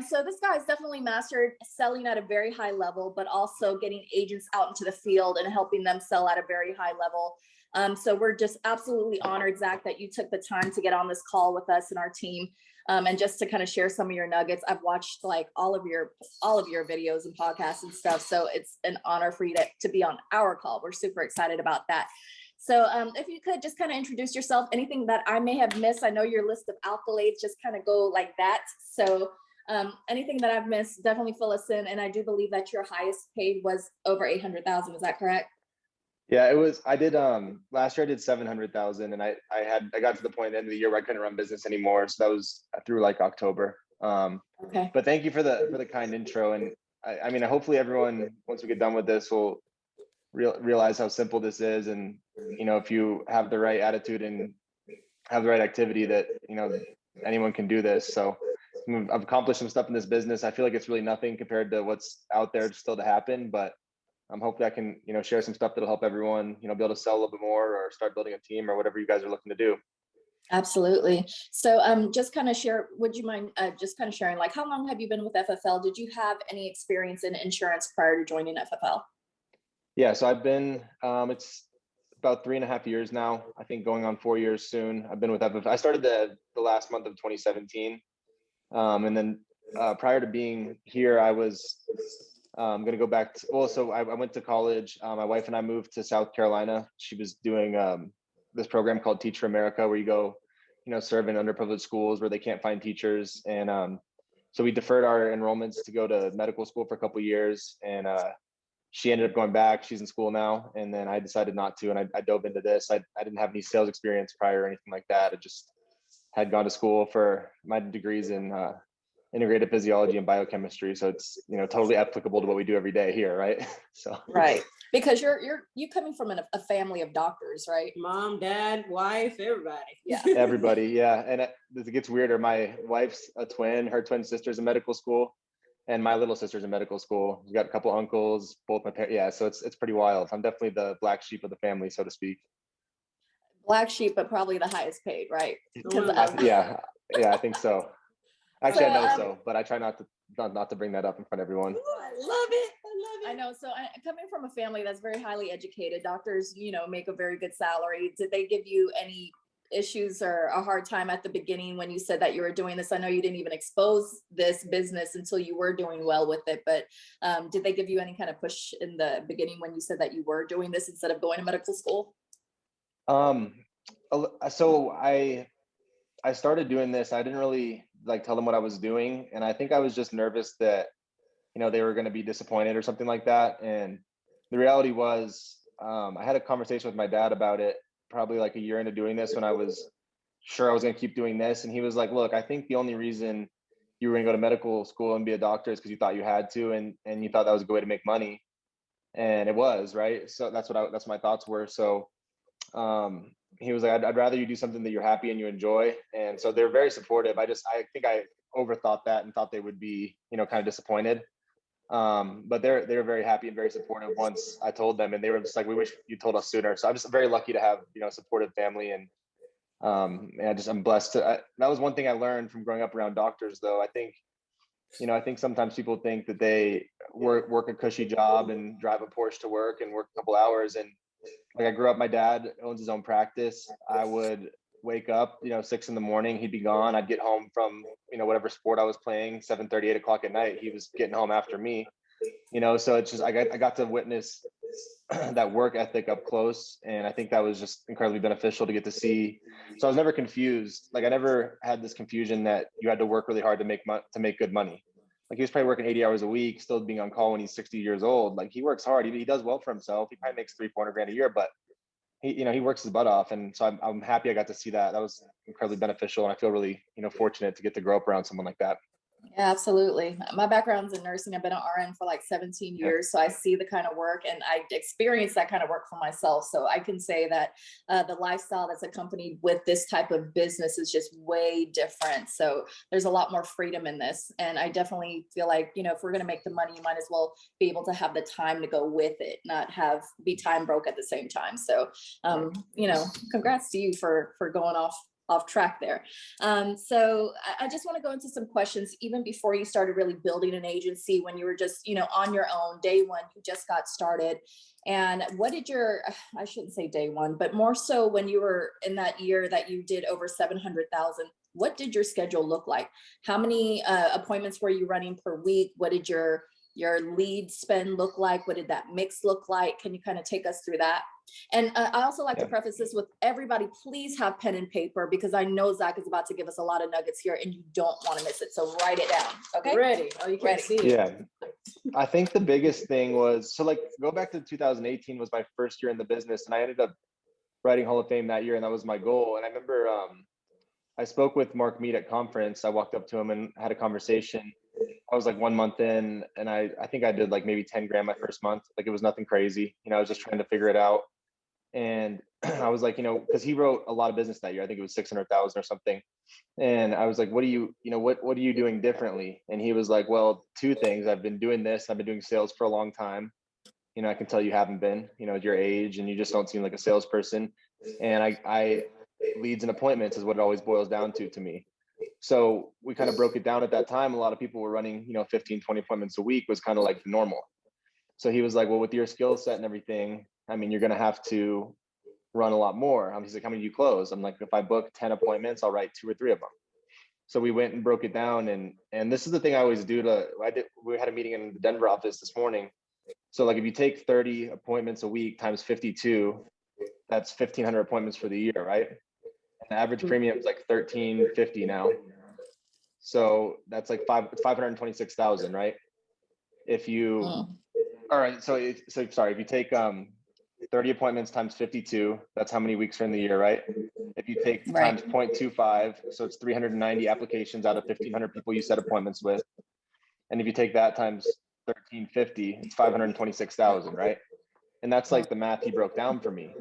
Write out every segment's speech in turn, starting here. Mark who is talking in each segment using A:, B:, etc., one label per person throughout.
A: So this guy's definitely mastered selling at a very high level, but also getting agents out into the field and helping them sell at a very high level. So we're just absolutely honored, Zach, that you took the time to get on this call with us and our team, and just to kind of share some of your nuggets. I've watched like all of your videos and podcasts and stuff. So it's an honor for you to be on our call. We're super excited about that. So if you could just kind of introduce yourself, anything that I may have missed. I know your list of accolades just kind of go like that. So anything that I've missed, definitely fill us in. And I do believe that your highest paid was over 800,000. Is that correct?
B: Yeah, it was. I did last year I did 700,000, and I got to the point at the end of the year where I couldn't run business anymore. So that was through like October.
A: Okay.
B: But thank you for the kind intro. And I mean, hopefully everyone, once we get done with this, will realize how simple this is. And, you know, if you have the right attitude and have the right activity, that, you know, anyone can do this. So I've accomplished some stuff in this business. I feel like it's really nothing compared to what's out there still to happen, but I'm hoping I can, you know, share some stuff that'll help everyone, you know, be able to sell a little bit more or start building a team or whatever you guys are looking to do.
A: Absolutely. So just kind of share, would you mind just kind of sharing, like, how long have you been with FFL? Did you have any experience in insurance prior to joining FFL?
B: Yeah, so I've been, it's about 3.5 years now, I think going on 4 years soon. I've been with FFL. I started the last month of 2017. And then prior to being here, I was going to go back to, well, so I went to college. My wife and I moved to South Carolina. She was doing this program called Teach for America, where you go, you know, serve in underprivileged schools where they can't find teachers. And so we deferred our enrollments to go to medical school for a couple of years. And she ended up going back. She's in school now. And then I decided not to, and I dove into this. I didn't have any sales experience prior or anything like that. I just had gone to school for my degrees in integrated physiology and biochemistry. So it's, you know, totally applicable to what we do every day here, right? So
A: right, because you coming from a family of doctors, right?
C: Mom, dad, wife, everybody.
A: Yeah,
B: everybody. Yeah, and it gets weirder. My wife's a twin. Her twin sister's in medical school, and my little sister's in medical school. We got a couple uncles, both my parents. Yeah, so it's pretty wild. I'm definitely the black sheep of the family, so to speak.
A: Black sheep, but probably the highest paid, right?
B: Yeah, I think so. Actually,
A: so,
B: I know so, but I try not to bring that up in front of everyone.
C: Ooh, I love it.
A: I know. So coming from a family that's very highly educated, doctors, you know, make a very good salary. Did they give you any issues or a hard time at the beginning when you said that you were doing this? I know you didn't even expose this business until you were doing well with it, but did they give you any kind of push in the beginning when you said that you were doing this instead of going to medical school?
B: So I started doing this. I didn't really like tell them what I was doing. And I think I was just nervous that, you know, they were going to be disappointed or something like that. And the reality was, I had a conversation with my dad about it probably like a year into doing this, when I was sure I was going to keep doing this. And he was like, look, I think the only reason you were going to go to medical school and be a doctor is because you thought you had to, and you thought that was a good way to make money. And it was, right. So that's what my thoughts were. So, he was like, I'd rather you do something that you're happy and you enjoy. And so they're very supportive. I think I overthought that and thought they would be, you know, kind of disappointed. But they're very happy and very supportive once I told them, and they were just like, we wish you told us sooner. So I'm just very lucky to have, you know, a supportive family. And I'm blessed that was one thing I learned from growing up around doctors, though. I think sometimes people think that they work a cushy job and drive a Porsche to work and work a couple hours. And like, I grew up, my dad owns his own practice. I would wake up, 6 a.m. He'd be gone. I'd get home from, whatever sport I was playing, 7:30, 8 o'clock at night. He was getting home after me, so it's just, I got to witness that work ethic up close. And I think that was just incredibly beneficial to get to see. So I was never confused. Like, I never had this confusion that you had to work really hard to make good money. Like, he was probably working 80 hours a week, still being on call when he's 60 years old. Like, he works hard. He does well for himself. He probably makes 300-400 grand a year, but he works his butt off. And so I'm happy I got to see that. That was incredibly beneficial. And I feel really, fortunate to get to grow up around someone like that.
A: Yeah, absolutely. My background's in nursing. I've been an RN for like 17 years. So I see the kind of work, and I experience that kind of work for myself. So I can say that the lifestyle that's accompanied with this type of business is just way different. So there's a lot more freedom in this. And I definitely feel like, if we're going to make the money, you might as well be able to have the time to go with it, not be time broke at the same time. So, congrats to you for going off off track there. So I just want to go into some questions even before you started really building an agency, when you were just, on your own, day one, you just got started. And what did I shouldn't say day one, but more so when you were in that year that you did over 700,000, what did your schedule look like? How many appointments were you running per week? What did your lead spend look like? What did that mix look like? Can you kind of take us through that? And I also like to preface this with everybody, please have pen and paper, because I know Zach is about to give us a lot of nuggets here and you don't want to miss it. So write it down. Okay.
C: Ready. Oh, you can't see it.
B: Yeah. I think the biggest thing was, so like go back to 2018 was my first year in the business, and I ended up writing Hall of Fame that year, and that was my goal. And I remember I spoke with Mark Mead at conference. I walked up to him and had a conversation. I was like 1 month in, and I think I did like maybe 10 grand my first month. Like it was nothing crazy. I was just trying to figure it out. And I was like, because he wrote a lot of business that year. I think it was 600,000 or something. And I was like, what are you doing differently? And he was like, well, two things. I've been doing this. I've been doing sales for a long time. I can tell you haven't been, at your age, and you just don't seem like a salesperson. And I leads and appointments is what it always boils down to me. So we kind of broke it down at that time. A lot of people were running, 15, 20 appointments a week was kind of like normal. So he was like, well, with your skill set and everything, you're going to have to run a lot more. He's like, how many do you close? I'm like, if I book 10 appointments, I'll write 2 or 3 of them. So we went and broke it down. And this is the thing I always do we had a meeting in the Denver office this morning. So like, if you take 30 appointments a week times 52, that's 1,500 appointments for the year, right? And the average premium is like $1,350 now. So that's like 526,000, right? If you, all right. So sorry, if you take 30 appointments times 52, that's how many weeks are in the year, right? If you take times 0.25, so it's 390 applications out of 1,500 people you set appointments with. And if you take that times 1,350, it's 526,000, right? And that's like the math he broke down for me.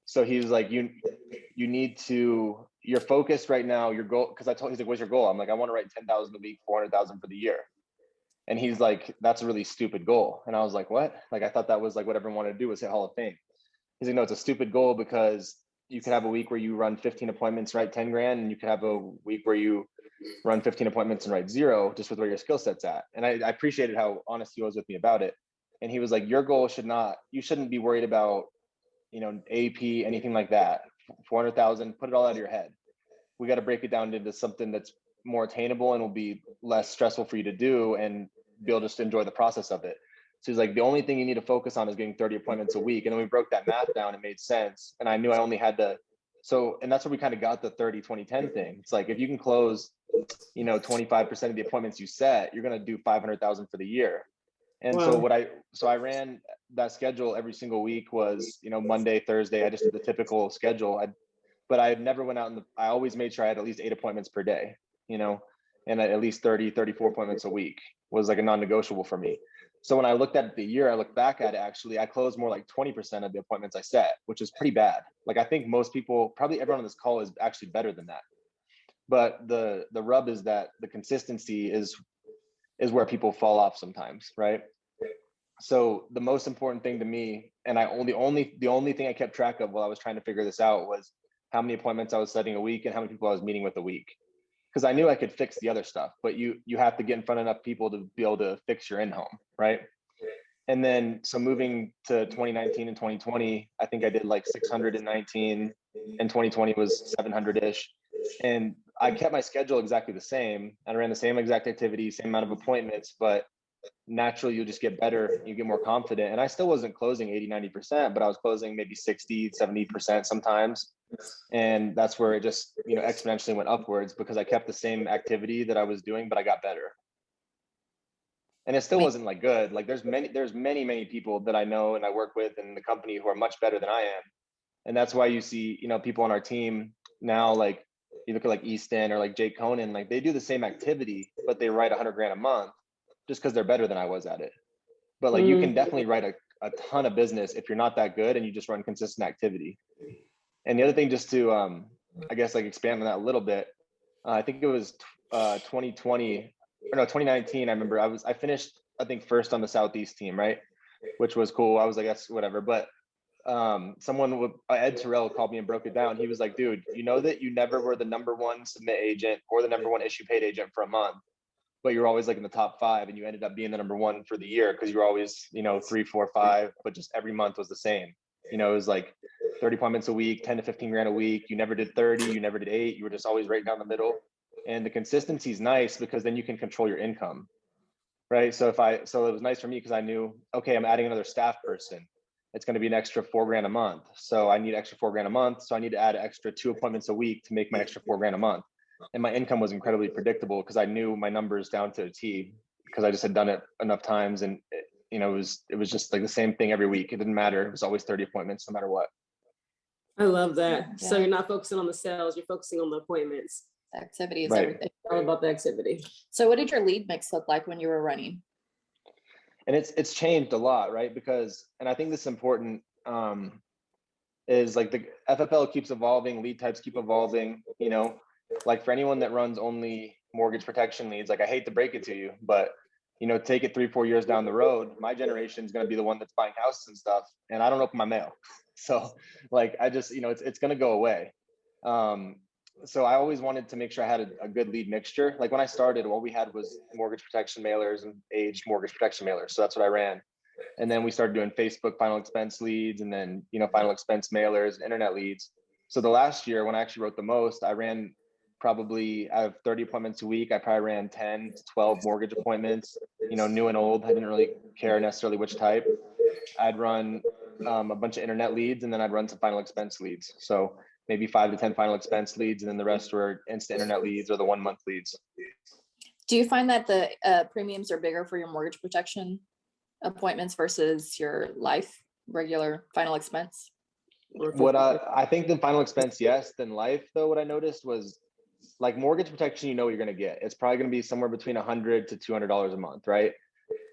B: So he was like, you need to, your focus right now, your goal, because he's like, what's your goal? I'm like, I want to write 10,000 a week, 400,000 for the year. And he's like, that's a really stupid goal. And I was like, what? Like, I thought that was like what everyone wanted to do was hit Hall of Fame. He's like, no, it's a stupid goal, because you could have a week where you run 15 appointments, write 10 grand, and you could have a week where you run 15 appointments and write 0, just with where your skill set's at. And I appreciated how honest he was with me about it. And he was like, your goal you shouldn't be worried about, AP, anything like that. 400,000, put it all out of your head. We got to break it down into something that's more attainable and will be less stressful for you to do, and be able to just enjoy the process of it. So he's like, the only thing you need to focus on is getting 30 appointments a week. And then we broke that math down. It made sense. And I knew I only had to, and that's where we kind of got the 30, 20, 10 thing. It's like, if you can close, 25% of the appointments you set, you're going to do 500,000 for the year. And
C: wow.
B: So I ran that schedule every single week was, Monday, Thursday. I just did the typical schedule. But I never went out I always made sure I had at least 8 appointments per day, and at least 30, 34 appointments a week was like a non-negotiable for me. So when I looked at the year, I looked back at it, actually, I closed more like 20% of the appointments I set, which is pretty bad. Like, I think most people, probably everyone on this call, is actually better than that. But the rub is that the consistency is where people fall off sometimes, right? So the most important thing to me, and the only thing I kept track of while I was trying to figure this out, was how many appointments I was setting a week and how many people I was meeting with a week. Because I knew I could fix the other stuff, but you have to get in front of enough people to be able to fix your in-home, right? And then, so moving to 2019 and 2020, I think I did like 619, and 2020 was 700-ish. And I kept my schedule exactly the same. I ran the same exact activity, same amount of appointments, but naturally you'll just get better, you get more confident. And I still wasn't closing 80, 90%, but I was closing maybe 60, 70% sometimes. And that's where it just, exponentially went upwards, because I kept the same activity that I was doing, but I got better. And it still wasn't like good. Like there's many people that I know and I work with in the company who are much better than I am. And that's why you see, people on our team now, like you look at like Easton or like Jake Conan, like they do the same activity, but they write 100 grand a month just because they're better than I was at it. But like you can definitely write a ton of business if you're not that good and you just run consistent activity. And the other thing, just to, I guess, like expand on that a little bit, I think it was 2020, or no, 2019. I remember I finished, I think, first on the Southeast team, right? Which was cool. I was, I guess, whatever. But someone with Ed Terrell called me and broke it down. He was like, dude, you know that you never were the #1 submit agent or the #1 issue paid agent for a month, but you're always like in the top 5, and you ended up being the #1 for the year because you were always, 3, 4, 5, but just every month was the same. It was like 30 appointments a week, 10 to 15 grand a week. You never did 30, you never did 8. You were just always right down the middle. And the consistency is nice because then you can control your income, right? So it was nice for me because I knew, okay, I'm adding another staff person. It's going to be an extra 4 grand a month. So I need extra 4 grand a month. So I need to add extra 2 appointments a week to make my extra 4 grand a month. And my income was incredibly predictable because I knew my numbers down to a T because I just had done it enough times. And it was just like the same thing every week. It didn't matter. It was always 30 appointments no matter what.
C: I love that.
A: Yeah.
C: So you're not focusing on the sales, you're focusing on the appointments.
A: Activity is
B: Right.
A: everything.
C: All about the activity.
A: So what did your lead mix look like when you were running?
B: And it's changed a lot, right? Because, and I think this is important, is like the FFL keeps evolving, lead types keep evolving, like for anyone that runs only mortgage protection leads, like I hate to break it to you, but take it 3-4 years down the road, my generation is going to be the one that's buying houses and stuff, and I don't open my mail. So like I just, it's going to go away. So I always wanted to make sure I had a good lead mixture. Like when I started, what we had was mortgage protection mailers and aged mortgage protection mailers. So that's what I ran. And then we started doing Facebook final expense leads, and then, final expense mailers, internet leads. So the last year when I actually wrote the most, I ran probably, I have 30 appointments a week. I probably ran 10 to 12 mortgage appointments, new and old. I didn't really care necessarily which type. I'd run a bunch of internet leads, and then I'd run some final expense leads. So maybe 5 to 10 final expense leads, and then the rest were instant internet leads or the 1 month leads.
A: Do you find that the premiums are bigger for your mortgage protection appointments versus your life regular final expense?
B: What I think the final expense, yes. Then life, though, what I noticed was like mortgage protection, what you're going to get. It's probably going to be somewhere between $100 to $200 a month, right?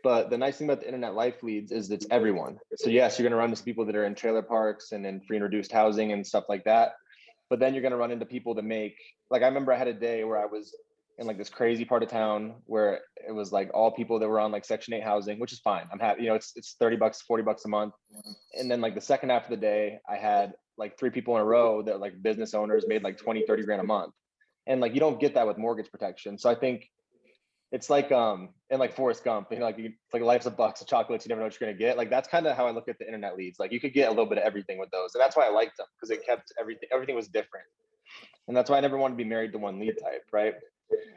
B: But the nice thing about the internet life leads is it's everyone. So yes, you're going to run into people that are in trailer parks and in free and reduced housing and stuff like that. But then you're going to run into people that make, like I remember I had a day where I was in like this crazy part of town where it was like all people that were on like Section 8 housing, which is fine. I'm happy, it's $30, $40 a month. And then like the second half of the day, I had like 3 people in a row that like business owners made like 20, 30 grand a month. And like, you don't get that with mortgage protection. So I think it's like, and like Forrest Gump, it's like life's a box of chocolates. You never know what you're going to get. Like, that's kind of how I look at the internet leads. Like you could get a little bit of everything with those. And that's why I liked them, because it kept everything was different. And that's why I never wanted to be married to one lead type. Right.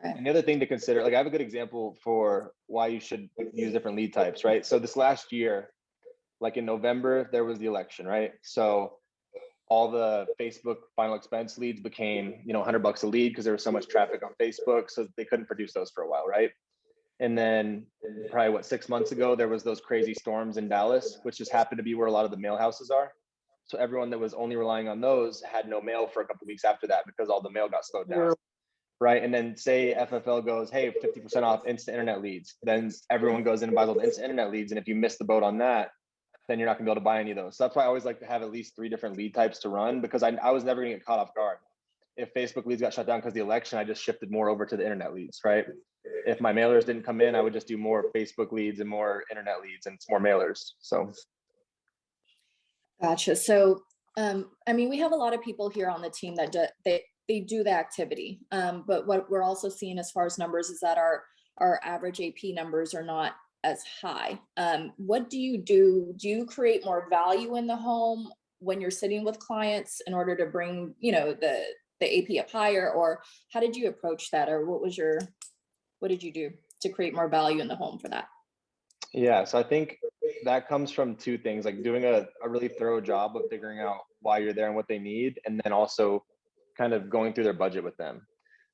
B: And the other thing to consider, like I have a good example for why you should use different lead types. Right. So this last year, like in November, there was the election. Right. So all the Facebook final expense leads became, $100 a lead because there was so much traffic on Facebook. So they couldn't produce those for a while. Right. And then probably 6 months ago, there was those crazy storms in Dallas, which just happened to be where a lot of the mail houses are. So everyone that was only relying on those had no mail for a couple of weeks after that because all the mail got slowed down. Right. And then say FFL goes, hey, 50% off instant internet leads. Then everyone goes in and buys all the instant internet leads. And if you miss the boat on that, then you're not gonna be able to buy any of those. So that's why I always like to have at least 3 different lead types to run, because I was never gonna get caught off guard. If Facebook leads got shut down because of the election, I just shifted more over to the internet leads, right? If my mailers didn't come in, I would just do more Facebook leads and more internet leads, and it's more mailers. So.
A: Gotcha. So, we have a lot of people here on the team that they do the activity. But what we're also seeing as far as numbers is that our average AP numbers are not as high. What do you do? Do you create more value in the home when you're sitting with clients in order to bring, the AP up higher, or how did you approach that? Or what did you do to create more value in the home for that?
B: Yeah, so I think that comes from 2 things, like doing a really thorough job of figuring out why you're there and what they need, and then also kind of going through their budget with them.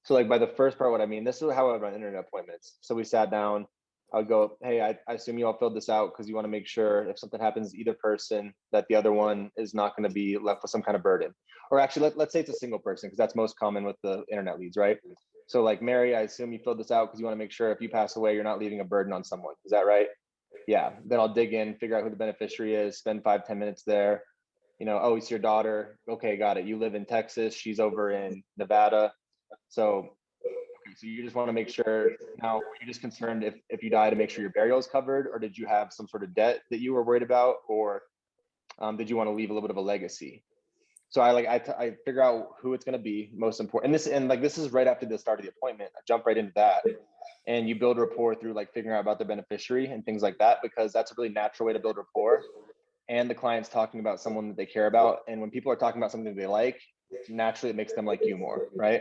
B: So like by the first part, what I mean, this is how I run internet appointments. So we sat down, I would go, hey, I assume you all filled this out because you want to make sure if something happens to either person, that the other one is not going to be left with some kind of burden. Or actually, let's say it's a single person, because that's most common with the internet leads, right? So like, Mary, I assume you filled this out because you want to make sure if you pass away, you're not leaving a burden on someone. Is that right? Yeah. Then I'll dig in, figure out who the beneficiary is, spend 5-10 minutes there. Oh, it's your daughter. Okay, got it. You live in Texas. She's over in Nevada. So you just want to make sure. Now, were you just concerned if you die to make sure your burial is covered, or did you have some sort of debt that you were worried about? Or did you want to leave a little bit of a legacy? So I figure out who it's going to be, most important. This is right after the start of the appointment. I jump right into that. And you build rapport through like figuring out about the beneficiary and things like that, because that's a really natural way to build rapport. And the client's talking about someone that they care about. And when people are talking about something they like, naturally it makes them like you more, right?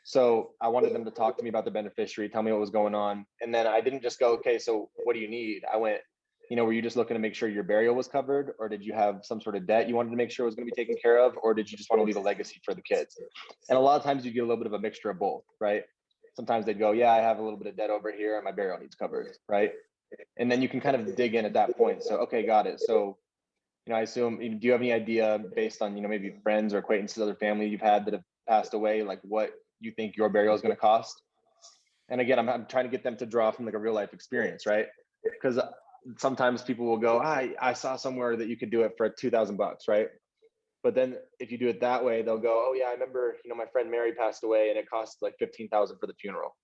B: So I wanted them to talk to me about the beneficiary, tell me what was going on. And then I didn't just go, okay, so what do you need? I went, were you just looking to make sure your burial was covered, or did you have some sort of debt you wanted to make sure was going to be taken care of, or did you just want to leave a legacy for the kids? And a lot of times you get a little bit of a mixture of both, right? Sometimes they'd go, yeah, I have a little bit of debt over here and my burial needs covered, right? And then you can kind of dig in at that point. So, okay, got it. So, I assume, do you have any idea based on, maybe friends or acquaintances, other family you've had that have passed away, like what you think your burial is going to cost? And again, I'm trying to get them to draw from like a real life experience, right? Because sometimes people will go, I saw somewhere that you could do it for $2,000, right? But then if you do it that way, they'll go, oh yeah, I remember, my friend Mary passed away and it cost like $15,000 for the funeral.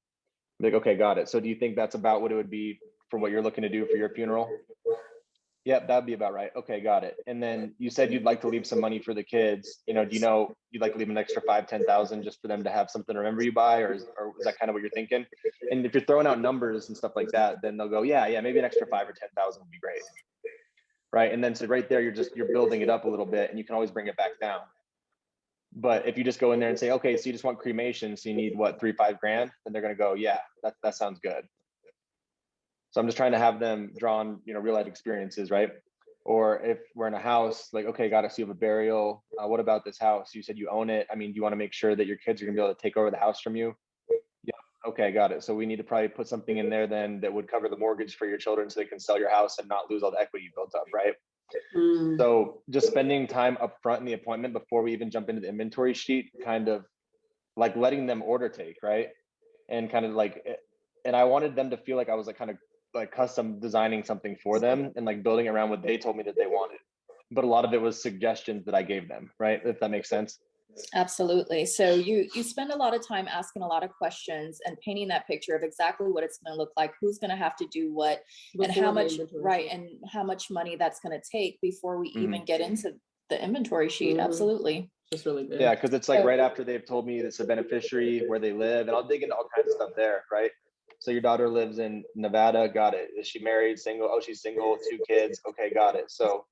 B: I'm like, okay, got it. So do you think that's about what it would be for what you're looking to do for your funeral? Yep, that'd be about right. Okay, got it. And then you said you'd like to leave some money for the kids. Do you know you'd like to leave an extra 5,000-10,000 just for them to have something to remember you by, or is that kind of what you're thinking? And if you're throwing out numbers and stuff like that, then they'll go, yeah, maybe an extra 5,000 or 10,000 would be great, right? And then so right there, you're building it up a little bit, and you can always bring it back down. But if you just go in there and say, okay, so you just want cremation, so you need what, 3-5 grand, then they're gonna go, yeah, that sounds good. So I'm just trying to have them draw on, real life experiences, right? Or if we're in a house, like, okay, got it, so you have a burial. What about this house? You said you own it. I mean, do you want to make sure that your kids are gonna be able to take over the house from you? Yeah, okay, got it. So we need to probably put something in there then that would cover the mortgage for your children so they can sell your house and not lose all the equity you built up, right? So just spending time up front in the appointment before we even jump into the inventory sheet, kind of like letting them order take, right? And kind of like, and I wanted them to feel like I was like kind of like custom designing something for them and like building around what they told me that they wanted. But a lot of it was suggestions that I gave them, right? If that makes sense.
A: Absolutely. So you spend a lot of time asking a lot of questions and painting that picture of exactly what it's going to look like, who's going to have to do what, and how much, right, and how much money that's going to take before we even get into the inventory sheet. Absolutely.
C: That's really good.
B: Yeah, because it's like right after they've told me it's a beneficiary, where they live, and I'll dig into all kinds of stuff there, right? So your daughter lives in Nevada, got it. Is she married, single? Oh, she's single, 2 kids. Okay, got it. So,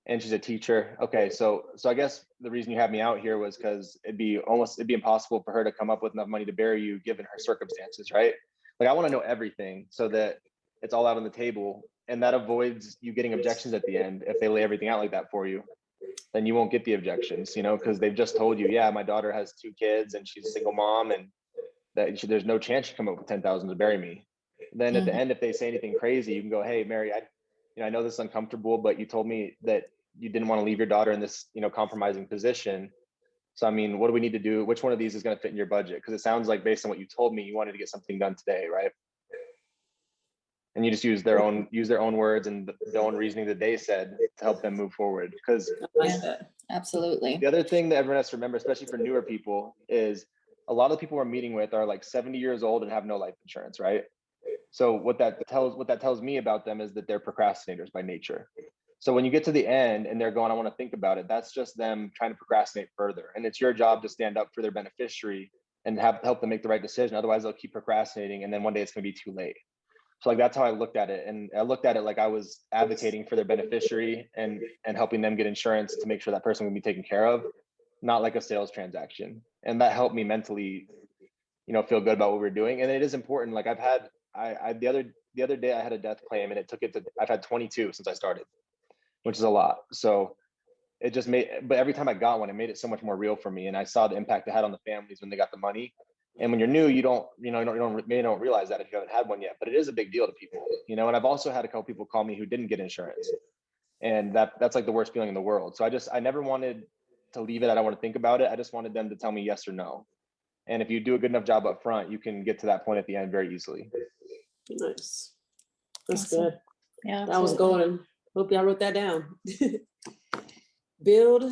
B: and she's a teacher. Okay, so I guess the reason you had me out here was because it'd be impossible for her to come up with enough money to bury you given her circumstances, right? Like I want to know everything so that it's all out on the table, and that avoids you getting objections at the end. If they lay everything out like that for you, then you won't get the objections, because they've just told you, yeah, my daughter has 2 kids and she's a single mom, and that there's no chance she'd come up with 10,000 to bury me. Then at the end, if they say anything crazy, you can go, hey, Mary, I know this is uncomfortable, but you told me that you didn't want to leave your daughter in this, compromising position. So, I mean, what do we need to do? Which one of these is going to fit in your budget? Because it sounds like based on what you told me, you wanted to get something done today, right? And you just use their own words and the own reasoning that they said to help them move forward. Because
A: absolutely.
B: The other thing that everyone has to remember, especially for newer people, is a lot of the people we're meeting with are like 70 years old and have no life insurance, right? So what that tells me about them is that they're procrastinators by nature. So when you get to the end and they're going, I want to think about it, that's just them trying to procrastinate further. And it's your job to stand up for their beneficiary and help them make the right decision. Otherwise, they'll keep procrastinating, and then one day it's going to be too late. So like that's how I looked at it. And I looked at it like I was advocating for their beneficiary and helping them get insurance to make sure that person would be taken care of, not like a sales transaction. And that helped me mentally, feel good about what we're doing. And it is important. Like I've had, the other day I had a death claim, and I've had 22 since I started, which is a lot. So it just but every time I got one, it made it so much more real for me. And I saw the impact it had on the families when they got the money. And when you're new, you don't realize that if you haven't had one yet, but it is a big deal to people, and I've also had a couple people call me who didn't get insurance, and that's like the worst feeling in the world. So I never wanted to leave it. I don't want to think about it. I just wanted them to tell me yes or no. And if you do a good enough job up front, you can get to that point at the end very easily.
C: Nice. That's
A: Awesome.
C: good.
A: Yeah,
C: that was golden. Hope y'all wrote that down. Build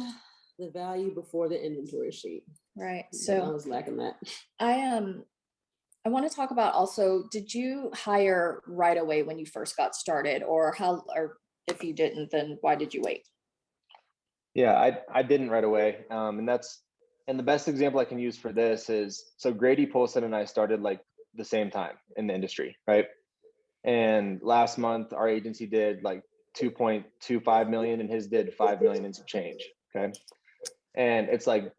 C: the value before the inventory sheet.
A: Right.
C: I
A: So
C: was lacking that.
A: I want to talk about also, did you hire right away when you first got started, or if you didn't, then why did you wait?
B: Yeah, I didn't right away. And the best example I can use for this is, so Grady Polson and I started like the same time in the industry, right? And last month our agency did like 2.25 million and his did 5 million and some change. Okay. And it's like,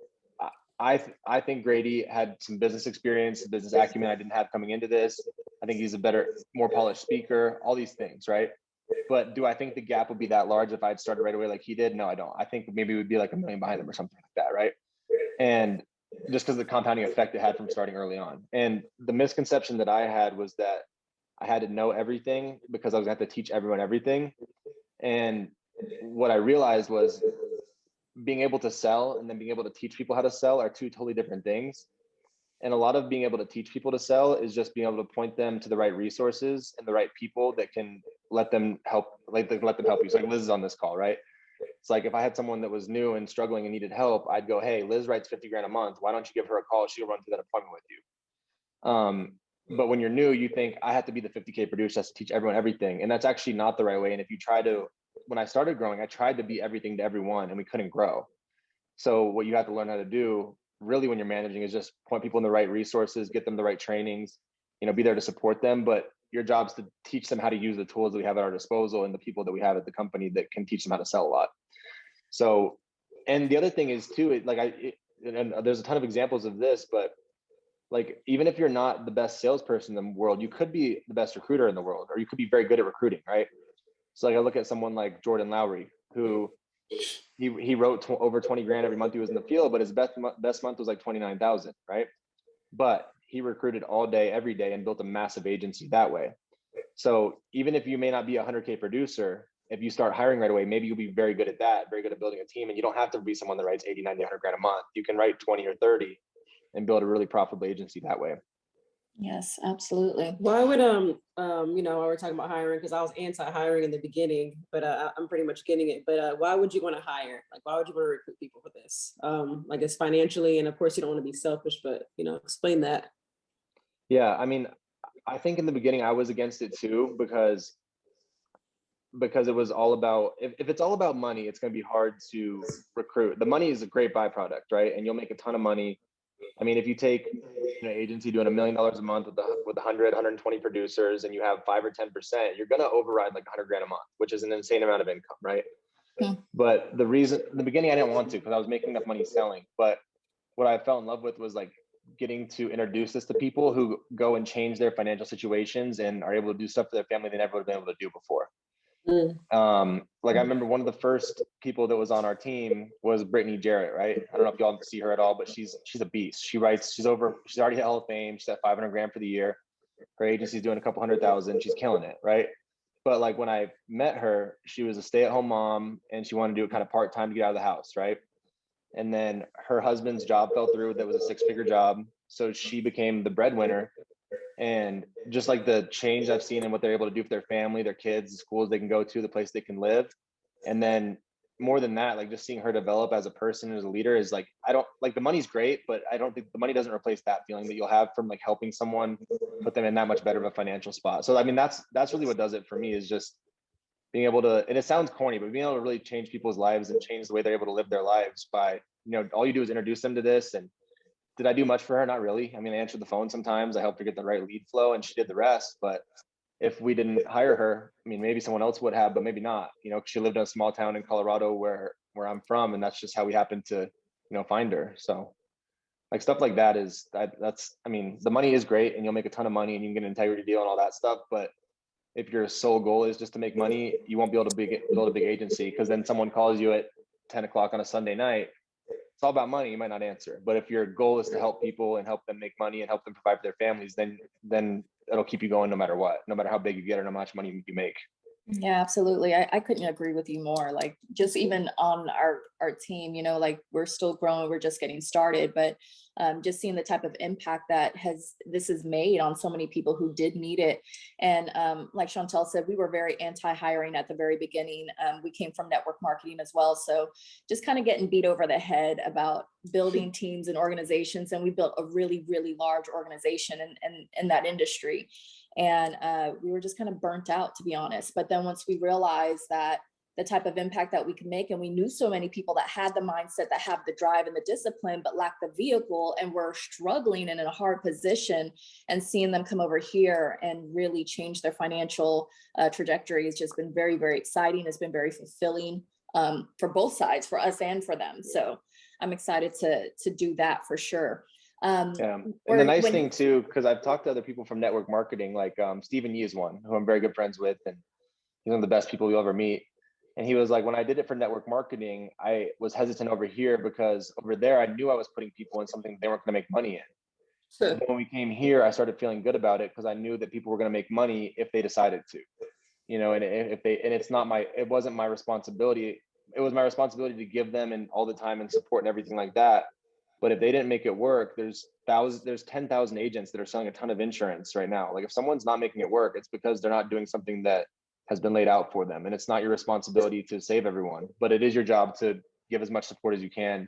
B: I think Grady had some business experience, business acumen I didn't have coming into this. I think he's a better, more polished speaker, all these things, right? But do I think the gap would be that large if I'd started right away like he did? No, I don't. I think maybe it would be like a million behind him or something like that, right? And just because of the compounding effect it had from starting early on. And the misconception that I had was that I had to know everything because I was going to have to teach everyone everything. And what I realized was being able to sell and then being able to teach people how to sell are two totally different things. And a lot of being able to teach people to sell is just being able to point them to the right resources and the right people that can let them help, like let them help you. So like Liz is on this call, right? It's like if I had someone that was new and struggling and needed help, I'd go, hey, Liz writes 50 grand a month. Why don't you give her a call? She'll run through that appointment with you. But when you're new, you think I have to be the 50K producer that's to teach everyone everything. And that's actually not the right way. And if you try to, when I started growing, I tried to be everything to everyone and we couldn't grow. So what you have to learn how to do really when you're managing is just point people in the right resources, get them the right trainings, be there to support them. But your job is to teach them how to use the tools that we have at our disposal and the people that we have at the company that can teach them how to sell a lot. So, and the other thing is too, and there's a ton of examples of this, but like, even if you're not the best salesperson in the world, you could be the best recruiter in the world, or you could be very good at recruiting, right? So like I look at someone like Jordan Lowry, who he wrote over 20 grand every month he was in the field, but his best month was like 29,000, right? But he recruited all day, every day, and built a massive agency that way. So even if you may not be a 100K producer, if you start hiring right away, maybe you'll be very good at that, very good at building a team. And you don't have to be someone that writes 80, 90, 100 grand a month. You can write 20 or 30 and build a really profitable agency that way.
A: Yes, absolutely.
C: Why would while we're talking about hiring, because I was anti-hiring in the beginning, but I'm pretty much getting it. But why would you want to hire? Like, why would you want to recruit people for this? I guess financially, and of course you don't want to be selfish, but explain that.
B: Yeah, I mean, I think in the beginning I was against it too, because it was all about, if it's all about money, it's going to be hard to recruit. The money is a great byproduct, right? And you'll make a ton of money. I mean, if you take an agency doing $1 million a month with 100, 120 producers, and you have 5 or 10%, you're going to override like 100 grand a month, which is an insane amount of income, right? But the reason, in the beginning, I didn't want to because I was making enough money selling. But what I fell in love with was like getting to introduce this to people who go and change their financial situations and are able to do stuff for their family they never would have been able to do before. Like I remember one of the first people that was on our team was Brittany Jarrett, right? I don't know if y'all see her at all, but she's a beast. She's already hit Hall of Fame. She's at 500 grand for the year. Her agency's doing a couple 100,000. She's killing it, right? But like when I met her, she was a stay-at-home mom and she wanted to do it kind of part-time to get out of the house, right? And then her husband's job fell through. That was a 6-figure job. So she became the breadwinner. And just like the change I've seen in what they're able to do for their family, their kids, the schools they can go to, the place they can live. And then more than that, like just seeing her develop as a person, as a leader is like, I don't like, the money's great, but I don't think the money doesn't replace that feeling that you'll have from like helping someone put them in that much better of a financial spot. So, I mean, that's really what does it for me, is just being able to, and it sounds corny, but being able to really change people's lives and change the way they're able to live their lives by, all you do is introduce them to this. And did I do much for her? Not really. I mean, I answered the phone sometimes. I helped her get the right lead flow and she did the rest. But if we didn't hire her, I mean, maybe someone else would have, but maybe not, she lived in a small town in Colorado where I'm from. And that's just how we happened to, find her. So like stuff like that I mean, the money is great and you'll make a ton of money and you can get an integrity deal and all that stuff. But if your sole goal is just to make money, you won't be able to build a big agency, because then someone calls you at 10 o'clock on a Sunday night. It's all about money, you might not answer. But if your goal is to help people and help them make money and help them provide for their families, then it'll keep you going no matter what, no matter how big you get or how much money you make.
A: Yeah, absolutely. I couldn't agree with you more. Like just even on our team, like we're still growing, we're just getting started, but just seeing the type of impact that this has made on so many people who did need it. And like Chantel said, we were very anti-hiring at the very beginning. We came from network marketing as well. So just kind of getting beat over the head about building teams and organizations. And we built a really, really large organization in that industry. And we were just kind of burnt out, to be honest. But then once we realized that the type of impact that we could make. And we knew so many people that had the mindset, that have the drive and the discipline, but lack the vehicle and were struggling and in a hard position, and seeing them come over here and really change their financial trajectory has just been very, very exciting. It's been very fulfilling for both sides, for us and for them. So I'm excited to do that for sure.
B: Yeah, and the nice thing too, because I've talked to other people from network marketing, like Stephen Yee is one who I'm very good friends with, and he's one of the best people you'll ever meet. And he was like, when I did it for network marketing, I was hesitant over here because over there, I knew I was putting people in something they weren't going to make money in. But then when we came here, I started feeling good about it because I knew that people were going to make money if they decided to, you know, and it wasn't my responsibility. It was my responsibility to give them and all the time and support and everything like that. But if they didn't make it work, there's 10,000 agents that are selling a ton of insurance right now. Like if someone's not making it work, it's because they're not doing something that has been laid out for them. And it's not your responsibility to save everyone, but it is your job to give as much support as you can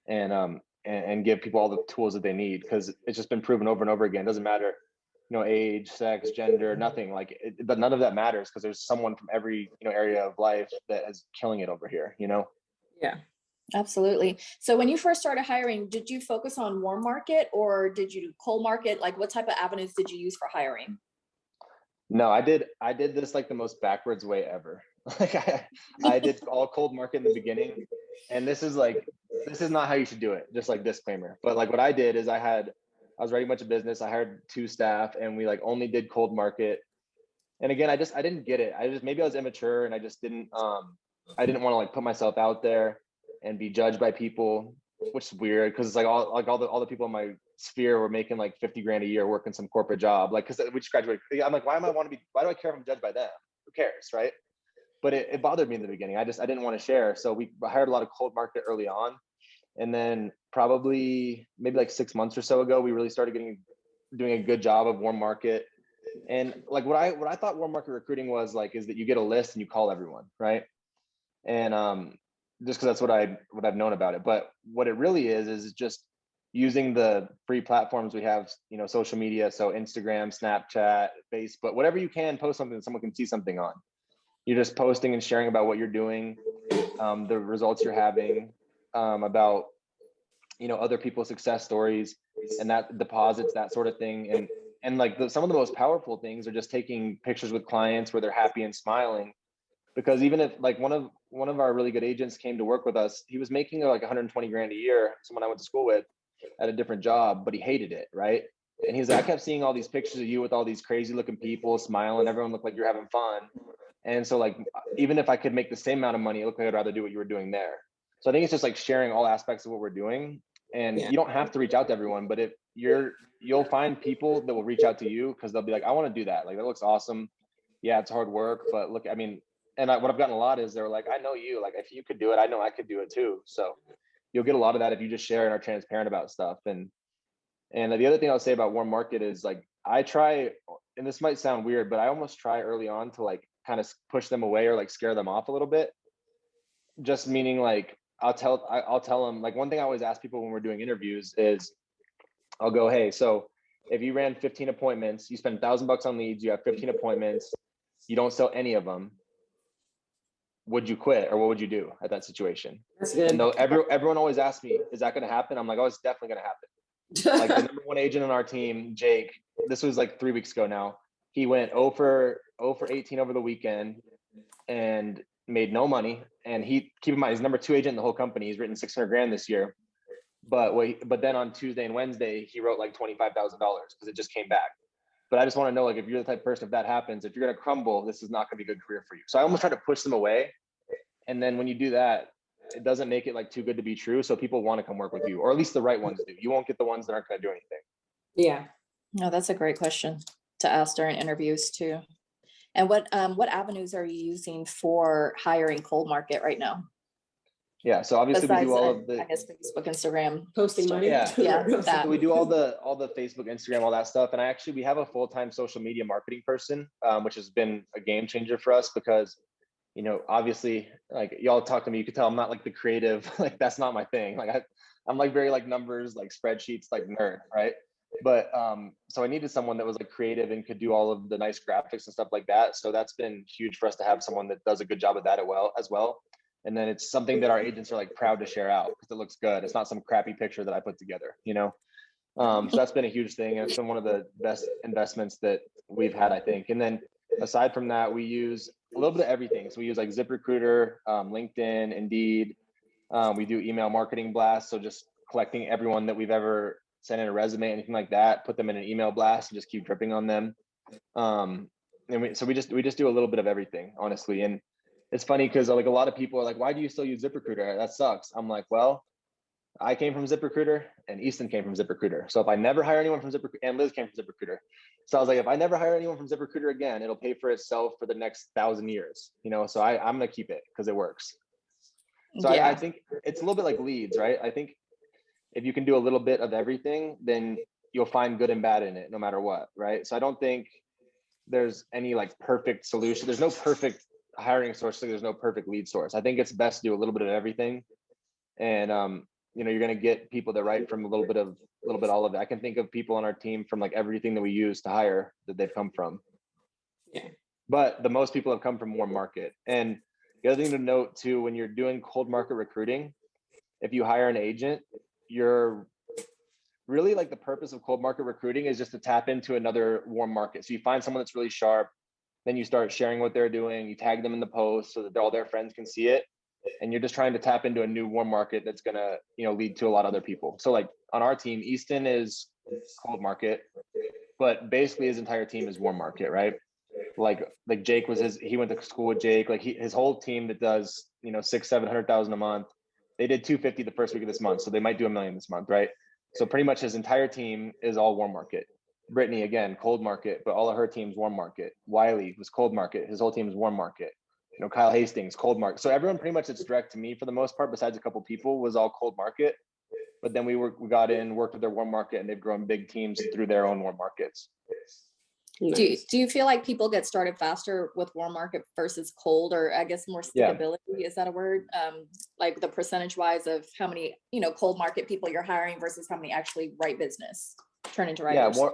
B: and give people all the tools that they need, because it's just been proven over and over again. It doesn't matter, you know, age, sex, gender, nothing but none of that matters because there's someone from every, you know, area of life that is killing it over here, you know?
C: Yeah.
A: Absolutely. So when you first started hiring, did you focus on warm market or did you do cold market? Like what type of avenues did you use for hiring?
B: No, I did this like the most backwards way ever. Like I did all cold market in the beginning, and this is not how you should do it, just like disclaimer. But like what I did is I was writing a bunch of business. I hired 2 staff and we like only did cold market. And again, I didn't get it. Maybe I was immature and I just didn't I didn't want to like put myself out there and be judged by people, which is weird because it's like all the people in my sphere were making like 50 grand a year working some corporate job. Like, cause we just graduated. I'm like, why do I care if I'm judged by them? Who cares, right? But it bothered me in the beginning. I didn't want to share. So we hired a lot of cold market early on. And then probably maybe like 6 months or so ago, we really started doing a good job of warm market. And like what I thought warm market recruiting was like, is that you get a list and you call everyone, right? And just because that's what I've known about it. But what it really is just using the free platforms we have, you know, social media. So Instagram, Snapchat, Facebook, whatever you can, post something that someone can see something on. You're just posting and sharing about what you're doing, the results you're having, about, you know, other people's success stories and that deposits, that sort of thing. And like some of the most powerful things are just taking pictures with clients where they're happy and smiling. Because even if like one of our really good agents came to work with us, he was making like 120 grand a year, someone I went to school with at a different job, but he hated it, right? And he's like, I kept seeing all these pictures of you with all these crazy looking people smiling, everyone looked like you're having fun. And so like, even if I could make the same amount of money, it looked like I'd rather do what you were doing there. So I think it's just like sharing all aspects of what we're doing. And you don't have to reach out to everyone, but if you'll find people that will reach out to you because they'll be like, I want to do that. Like, that looks awesome. Yeah, it's hard work, but look, I mean, what I've gotten a lot is they're like, I know you, like if you could do it, I know I could do it too. So you'll get a lot of that if you just share and are transparent about stuff. And the other thing I'll say about warm market is like, I try, and this might sound weird, but I almost try early on to like kind of push them away or like scare them off a little bit. Just meaning like, I'll tell them, like one thing I always ask people when we're doing interviews is I'll go, hey, so if you ran 15 appointments, you spend $1,000 on leads, you have 15 appointments, you don't sell any of them, would you quit or what would you do at that situation?
C: That's good.
B: And everyone always asks me, is that going to happen? I'm like, oh, it's definitely going to happen. Like the number 1 agent on our team, Jake, this was like 3 weeks ago now. He went 0 for 18 over the weekend and made no money. And keep in mind, he's number 2 agent in the whole company. He's written 600 grand this year. But then on Tuesday and Wednesday, he wrote like $25,000 because it just came back. But I just want to know, like, if you're the type of person, if that happens, if you're going to crumble, this is not going to be a good career for you. So I almost try to push them away. And then when you do that, it doesn't make it like too good to be true. So people want to come work with you, or at least the right ones do. You won't get the ones that aren't going to do anything.
C: Yeah.
A: No, that's a great question to ask during interviews too. And what avenues are you using for hiring cold market right now?
B: Yeah, so obviously
A: Besides,
B: we do all of the,
A: I guess, Facebook, Instagram,
C: Posting money.
B: Yeah.
A: that.
B: So we do all the Facebook, Instagram, all that stuff. And we have a full-time social media marketing person, which has been a game changer for us because, you know, obviously, like y'all talk to me, you can tell I'm not like the creative, like that's not my thing. Like I'm like very like numbers, like spreadsheets, like nerd, right? But so I needed someone that was like creative and could do all of the nice graphics and stuff like that. So that's been huge for us to have someone that does a good job of that as well. And then it's something that our agents are like proud to share out because it looks good. It's not some crappy picture that I put together, you know? So that's been a huge thing. And it's been one of the best investments that we've had, I think. And then aside from that, we use a little bit of everything. So we use like ZipRecruiter, LinkedIn, Indeed. We do email marketing blasts. So just collecting everyone that we've ever sent in a resume, anything like that, put them in an email blast and just keep dripping on them. And we just do a little bit of everything, honestly. And it's funny because like a lot of people are like, why do you still use ZipRecruiter? That sucks. I'm like, well, I came from ZipRecruiter and Easton came from ZipRecruiter. So if I never hire anyone from ZipRecruiter, and Liz came from ZipRecruiter. So I was like, if I never hire anyone from ZipRecruiter again, it'll pay for itself for the next 1,000 years, you know? So I'm going to keep it because it works. So I think it's a little bit like leads, right? I think if you can do a little bit of everything, then you'll find good and bad in it no matter what, right? So I don't think there's any like perfect solution. There's no perfect hiring source. So there's no perfect lead source. I think it's best to do a little bit of everything. And, you know, you're going to get people that write from a little bit all of it. I can think of people on our team from like everything that we use to hire that they've come from.
C: Yeah.
B: But the most people have come from warm market. And the other thing to note too, when you're doing cold market recruiting, if you hire an agent, you're really like the purpose of cold market recruiting is just to tap into another warm market. So you find someone that's really sharp, then you start sharing what they're doing, you tag them in the post so that all their friends can see it. And you're just trying to tap into a new warm market that's gonna, you know, lead to a lot of other people. So like on our team, Easton is cold market, but basically his entire team is warm market, right? Like Jake he went to school with Jake, like his whole team that does, you know, 600,000-700,000 a month. They did 250 the first week of this month. So they might do $1 million this month, right? So pretty much his entire team is all warm market. Brittany, again, cold market, but all of her team's warm market. Wiley was cold market. His whole team is warm market. You know, Kyle Hastings, cold market. So everyone pretty much that's direct to me for the most part, besides a couple people, was all cold market. But then we got in, worked with their warm market, and they've grown big teams through their own warm markets.
C: Nice.
A: Do you feel like people get started faster with warm market versus cold, or I guess more stickability? Yeah. Is that a word? Like the percentage wise of how many, you know, cold market people you're hiring versus how many actually write business, turn into writers?
B: Yeah,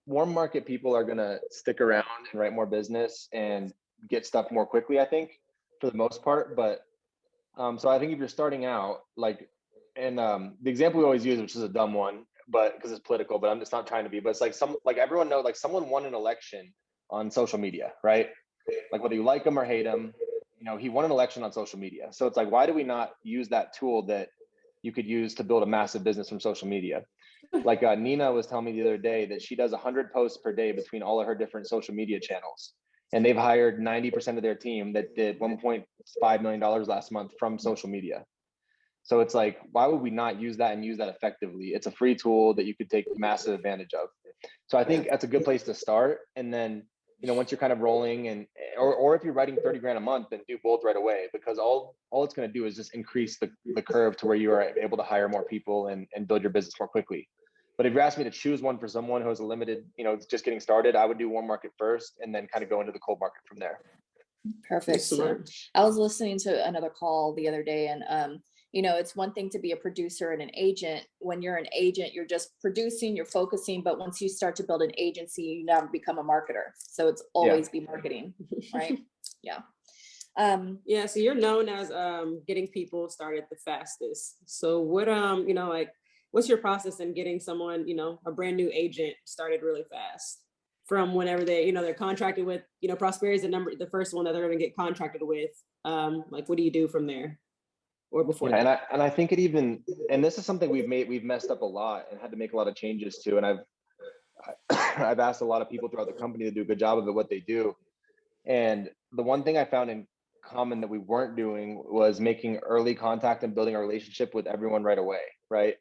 B: warm market people are gonna stick around and write more business and get stuff more quickly, I think, for the most part. But so I think if you're starting out, like, and the example we always use, which is a dumb one, but because it's political, but I'm just not trying to be, but it's like everyone knows, like someone won an election on social media, right? Like whether you like him or hate him, you know, he won an election on social media. So it's like, why do we not use that tool that you could use to build a massive business from social media? Like Nina was telling me the other day that she does 100 posts per day between all of her different social media channels. And they've hired 90% of their team that did $1.5 million last month from social media. So it's like, why would we not use that and use that effectively? It's a free tool that you could take massive advantage of. So I think that's a good place to start. And then, you know, once you're kind of rolling or if you're writing 30 grand a month, then do both right away, because all it's going to do is just increase the curve to where you are able to hire more people and build your business more quickly. But if you ask me to choose one for someone who has a limited, you know, just getting started, I would do warm market first and then kind of go into the cold market from there.
A: Perfect. So I was listening to another call the other day, and you know, it's one thing to be a producer and an agent. When you're an agent, you're just producing, you're focusing. But once you start to build an agency, you now become a marketer. So it's always be marketing, right? Yeah.
C: Yeah. So you're known as getting people started the fastest. So what you know, like, what's your process in getting someone, you know, a brand new agent started really fast from whenever they, you know, they're contracted with, you know, Prosperity is the first one that they're going to get contracted with. Like, what do you do from there? Or before that?
B: And I think and this is something we've messed up a lot and had to make a lot of changes to. And I've asked a lot of people throughout the company to do a good job of it, what they do. And the one thing I found in common that we weren't doing was making early contact and building a relationship with everyone right away, right?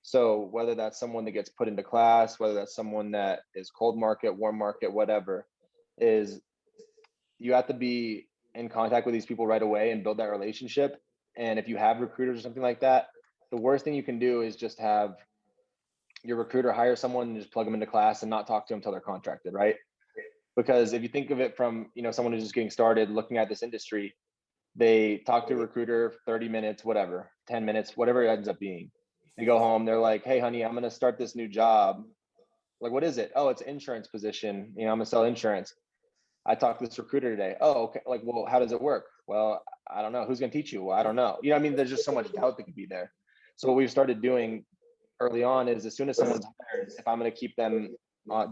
B: So whether that's someone that gets put into class, whether that's someone that is cold market, warm market, whatever, is you have to be in contact with these people right away and build that relationship. And if you have recruiters or something like that, the worst thing you can do is just have your recruiter hire someone and just plug them into class and not talk to them until they're contracted, right? Because if you think of it from, you know, someone who's just getting started looking at this industry, they talk to a recruiter 30 minutes, whatever, 10 minutes, whatever it ends up being. They go home, they're like, hey, honey, I'm going to start this new job. Like, what is it? Oh, it's an insurance position. You know, I'm gonna sell insurance. I talked to this recruiter today. Oh, okay. Like, well, how does it work? Well, I don't know. Who's gonna teach you? Well, I don't know. You know, I mean, there's just so much doubt that could be there. So what we've started doing early on is, as soon as someone's hired, if I'm gonna keep them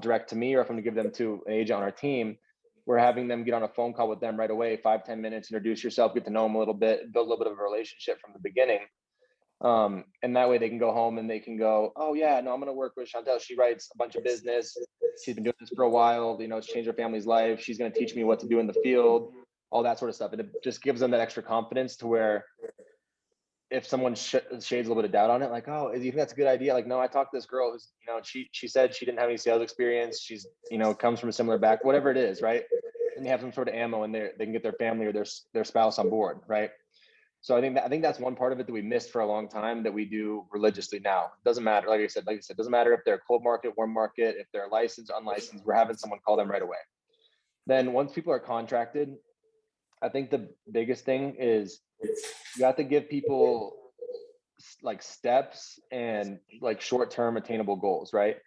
B: direct to me, or if I'm gonna give them to an agent on our team, we're having them get on a phone call with them right away, 5-10 minutes, introduce yourself, get to know them a little bit, build a little bit of a relationship from the beginning. And that way they can go home and they can go, oh yeah, no, I'm going to work with Chantel. She writes a bunch of business. She's been doing this for a while. You know, it's changed her family's life. She's going to teach me what to do in the field, all that sort of stuff. And it just gives them that extra confidence to where if someone shades a little bit of doubt on it, like, oh, do you think that's a good idea? Like, no, I talked to this girl who's, you know, she said she didn't have any sales experience. She's, you know, comes from a similar back, whatever it is, right? And they have some sort of ammo, and they can get their family or their spouse on board, right? So I think that's one part of it that we missed for a long time that we do religiously now. It doesn't matter, like I said, doesn't matter if they're cold market, warm market, if they're licensed, unlicensed, we're having someone call them right away. Then once people are contracted, I think the biggest thing is you have to give people like steps and like short-term attainable goals, right?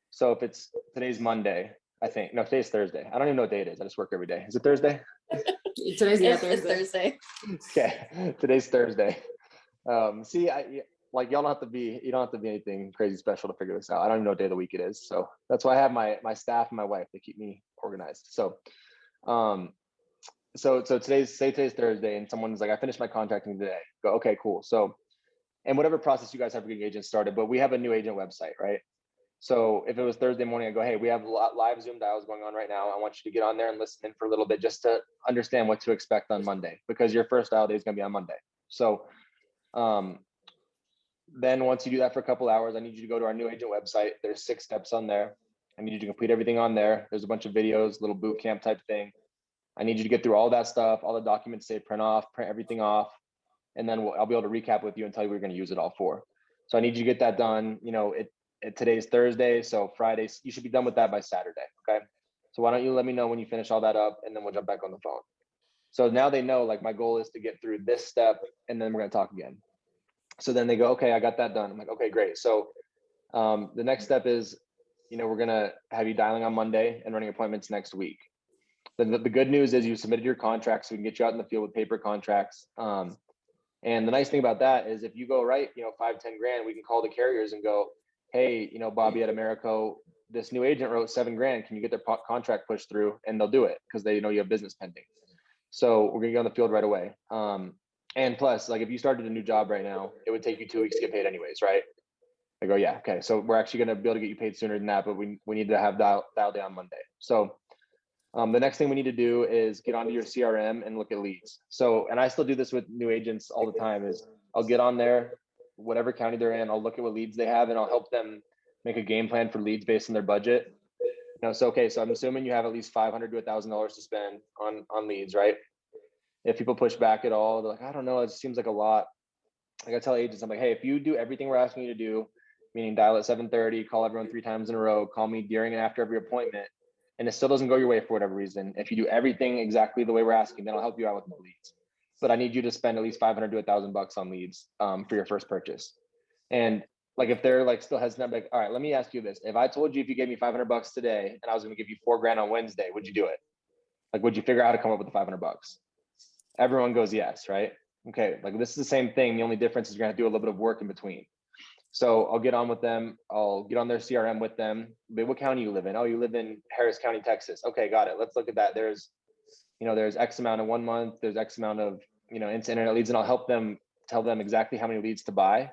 B: So if it's today's Monday, I think, no, today's Thursday. I don't even know what day it is. I just work every day. Is it Thursday?
C: Today's
A: It's
C: Thursday.
A: Thursday.
B: Okay, today's Thursday. See, like you don't have to be anything crazy special to figure this out. I don't even know what day of the week it is. So that's why I have my staff and my wife. They keep me organized. So, so today's Thursday, and someone's like, I finished my contracting today. Go, okay, cool. So, and whatever process you guys have for getting agents started, but we have a new agent website, right? So if it was Thursday morning, I go, hey, we have live Zoom dials going on right now. I want you to get on there and listen in for a little bit just to understand what to expect on Monday, because your first dial day is going to be on Monday. So then once you do that for a couple hours, I need you to go to our new agent website. There's 6 steps on there. I need you to complete everything on there. There's a bunch of videos, little boot camp type thing. I need you to get through all that stuff, all the documents say print everything off. And then I'll be able to recap with you and tell you what you're going to use it all for. So I need you to get that done. You know, today's Thursday, so Friday, you should be done with that by Saturday, okay? So why don't you let me know when you finish all that up, and then we'll jump back on the phone. So now they know, like, my goal is to get through this step, and then we're gonna talk again. So then they go, okay, I got that done. I'm like, okay, great. So the next step is, you know, we're gonna have you dialing on Monday and running appointments next week. The good news is you submitted your contracts, so we can get you out in the field with paper contracts. And the nice thing about that is if you go right, you know, 5-10 grand, we can call the carriers and go, hey, you know, Bobby at Americo, this new agent wrote 7 grand. Can you get their contract pushed through? And they'll do it because they know you have business pending. So we're gonna get on the field right away. And plus, like, if you started a new job right now, it would take you 2 weeks to get paid anyways, right? I go, yeah, okay. So we're actually gonna be able to get you paid sooner than that, but we need to have dial day on Monday. So the next thing we need to do is get onto your CRM and look at leads. So, and I still do this with new agents all the time, is I'll get on there, whatever county they're in, I'll look at what leads they have, and I'll help them make a game plan for leads based on their budget. You know, so, okay, so I'm assuming you have at least $500 to $1,000 to spend on leads, right? If people push back at all, they're like, I don't know, it seems like a lot. Like, I tell agents, I'm like, hey, if you do everything we're asking you to do, meaning dial at 7:30, call everyone 3 times in a row, call me during and after every appointment, and it still doesn't go your way for whatever reason, if you do everything exactly the way we're asking, then I'll help you out with more leads. But I need you to spend at least $500 to $1,000 on leads for your first purchase. And like, if they're like still hesitant, like, all right, let me ask you this. If I told you, if you gave me $500 today and I was going to give you 4 grand on Wednesday, would you do it? Like, would you figure out how to come up with the $500? Everyone goes, yes, right? Okay, like, this is the same thing. The only difference is you're going to have to do a little bit of work in between. So I'll get on with them. I'll get on their CRM with them. But what county you live in? Oh, you live in Harris County, Texas. Okay, got it. Let's look at that. There's X amount in 1 month. There's X amount of, into internet leads, and I'll help them tell them exactly how many leads to buy.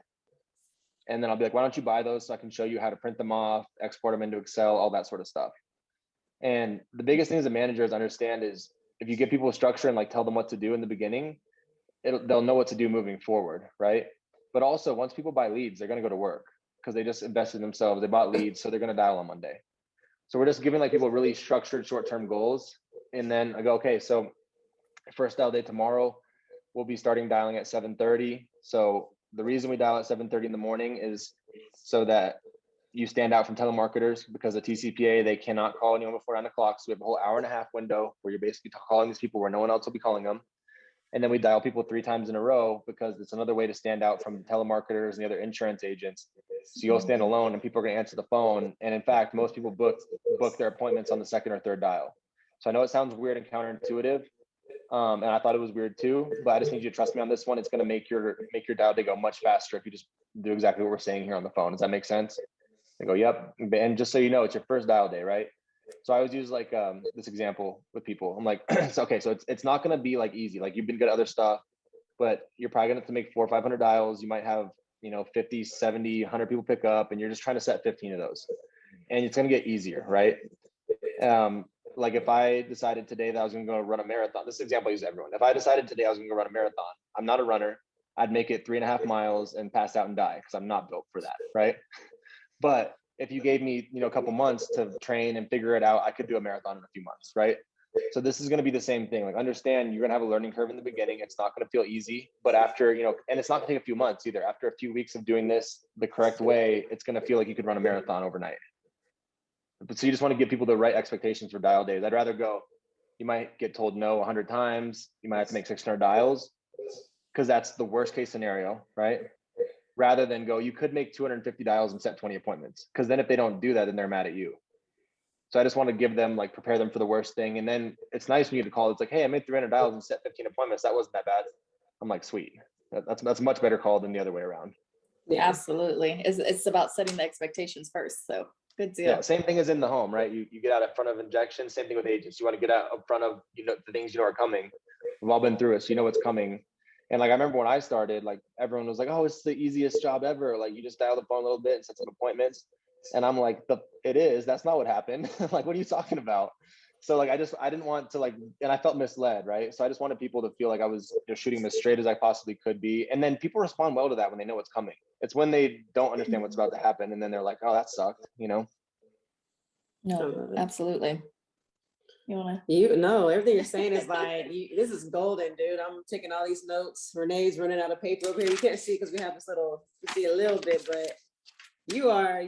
B: And then I'll be like, why don't you buy those so I can show you how to print them off, export them into Excel, all that sort of stuff. And the biggest thing as a manager is understand is if you give people a structure and like tell them what to do in the beginning, they'll know what to do moving forward, right? But also, once people buy leads, they're going to go to work because they just invested in themselves. They bought leads, so they're going to dial on Monday. So we're just giving like people really structured short-term goals. And then I go, okay, so first dial day tomorrow, we'll be starting dialing at 7:30. So the reason we dial at 7:30 in the morning is so that you stand out from telemarketers, because the TCPA, they cannot call anyone before 9 o'clock. So we have a whole hour and a half window where you're basically calling these people where no one else will be calling them. And then we dial people 3 times in a row because it's another way to stand out from telemarketers and the other insurance agents. So you'll stand alone and people are going to answer the phone. And in fact, most people book their appointments on the second or third dial. So I know it sounds weird and counterintuitive. And I thought it was weird too, but I just need you to trust me on this one. It's going to make your dial day go much faster if you just do exactly what we're saying here on the phone. Does that make sense? They go, yep. And just so you know, it's your first dial day, right? So I always use like this example with people. I'm like, so it's not going to be like easy. Like you've been good at other stuff, but you're probably going to have to make 400 or 500 dials. You might have, 50, 70, 100 people pick up, and you're just trying to set 15 of those. And it's going to get easier, right? Like if I decided today that I was going to go run a marathon, this example I use everyone. If I decided today I was going to go run a marathon, I'm not a runner. I'd make it 3.5 miles and pass out and die because I'm not built for that, right? But if you gave me, a couple months to train and figure it out, I could do a marathon in a few months, right? So this is going to be the same thing. Like understand you're going to have a learning curve in the beginning. It's not going to feel easy, but after, and it's not going to take a few months either. After a few weeks of doing this the correct way, it's going to feel like you could run a marathon overnight. So you just want to give people the right expectations for dial days. I'd rather go, you might get told no 100 times. You might have to make 600 dials because that's the worst case scenario, right? Rather than go, you could make 250 dials and set 20 appointments. Because then if they don't do that, then they're mad at you. So I just want to give them, like, prepare them for the worst thing. And then it's nice when you get a call. It's like, hey, I made 300 dials and set 15 appointments. That wasn't that bad. I'm like, sweet. That's a much better call than the other way around.
A: Yeah, absolutely. It's about setting the expectations first. So good deal.
B: Yeah, same thing as in the home, right? You get out in front of injections. Same thing with agents. You want to get out in front of, the things are coming. We've all been through it, so you know what's coming. And like I remember when I started, like everyone was like, "Oh, it's the easiest job ever." Like you just dial the phone a little bit and set some appointments. And I'm like, "It is. That's not what happened." Like, what are you talking about? So like I didn't want to and I felt misled, right? So I just wanted people to feel like I was shooting them as straight as I possibly could be. And then people respond well to that when they know what's coming. It's when they don't understand what's about to happen, and then they're like, "Oh, that sucked,"
A: No, absolutely.
C: Everything you're saying is like, this is golden, dude. I'm taking all these notes. Renee's running out of paper over here. You can't see because we have this we see a little bit, but you are,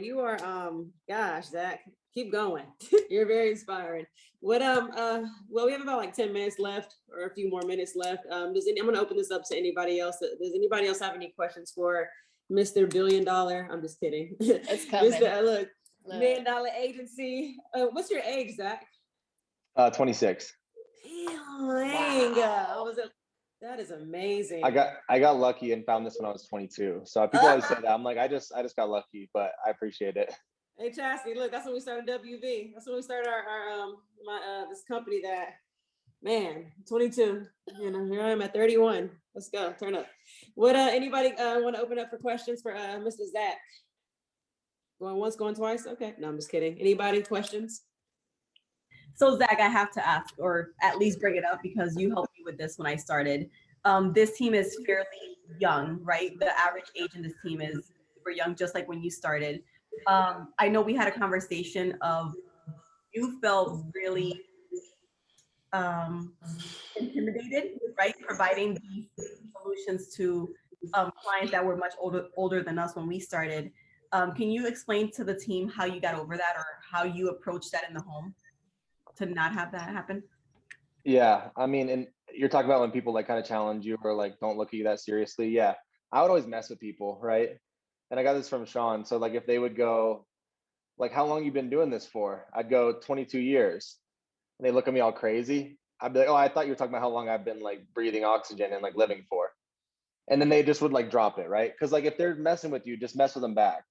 C: gosh, Zach, keep going. You're very inspiring. What, well, we have about like 10 minutes left or a few more minutes left. I'm going to open this up to anybody else. Does anybody else have any questions for Mr. $1 billion? I'm just kidding.
A: It's coming.
C: Look, $1 million agency. What's your age, Zach?
B: 26.
C: Damn, wow. That is amazing.
B: I got lucky and found this when I was 22. So people always say that. I'm like, I just got lucky, but I appreciate it.
C: Hey, Chastity, look, that's when we started WV. That's when we started our this company that, man, 22. Here I am at 31. Let's go, turn up. What anybody want to open up for questions for Mr. Zach? Going once, going twice? Okay, no, I'm just kidding. Anybody questions?
D: So Zach, I have to ask, or at least bring it up because you helped me with this when I started. This team is fairly young, right? The average age in this team is super young, just like when you started. I know we had a conversation of you felt really intimidated, right? Providing these solutions to clients that were much older than us when we started. Can you explain to the team how you got over that or how you approached that in the home to not have that happen?
B: Yeah, I mean, and you're talking about when people like kind of challenge you or like don't look at you that seriously. Yeah, I would always mess with people, right? And I got this from Sean. So like if they would go, like, how long you been doing this for? I'd go 22 years. And they look at me all crazy. I'd be like, oh, I thought you were talking about how long I've been like breathing oxygen and like living for. And then they just would like drop it, right? Because like if they're messing with you, just mess with them back.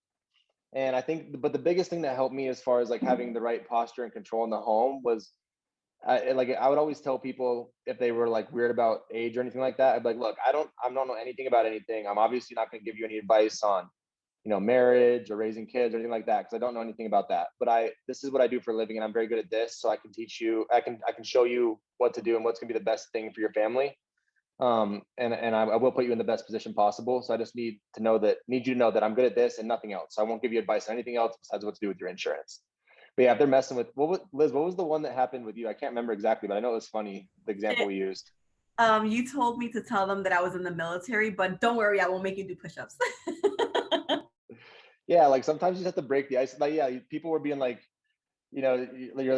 B: And I think, but the biggest thing that helped me as far as like having the right posture and control in the home was I would always tell people if they were like weird about age or anything like that, I'd be like, look, I don't know anything about anything. I'm obviously not going to give you any advice on, marriage or raising kids or anything like that, because I don't know anything about that. But this is what I do for a living, and I'm very good at this. So I can teach you, I can show you what to do and what's going to be the best thing for your family. And I will put you in the best position possible. So I just need you to know that I'm good at this and nothing else. So I won't give you advice on anything else besides what to do with your insurance. But yeah, if they're messing with, Liz, what was the one that happened with you? I can't remember exactly, but I know it was funny, the example we used.
D: You told me to tell them that I was in the military, but don't worry, I won't make you do push-ups.
B: Yeah, like sometimes you just have to break the ice. Like, yeah, people were being like, you're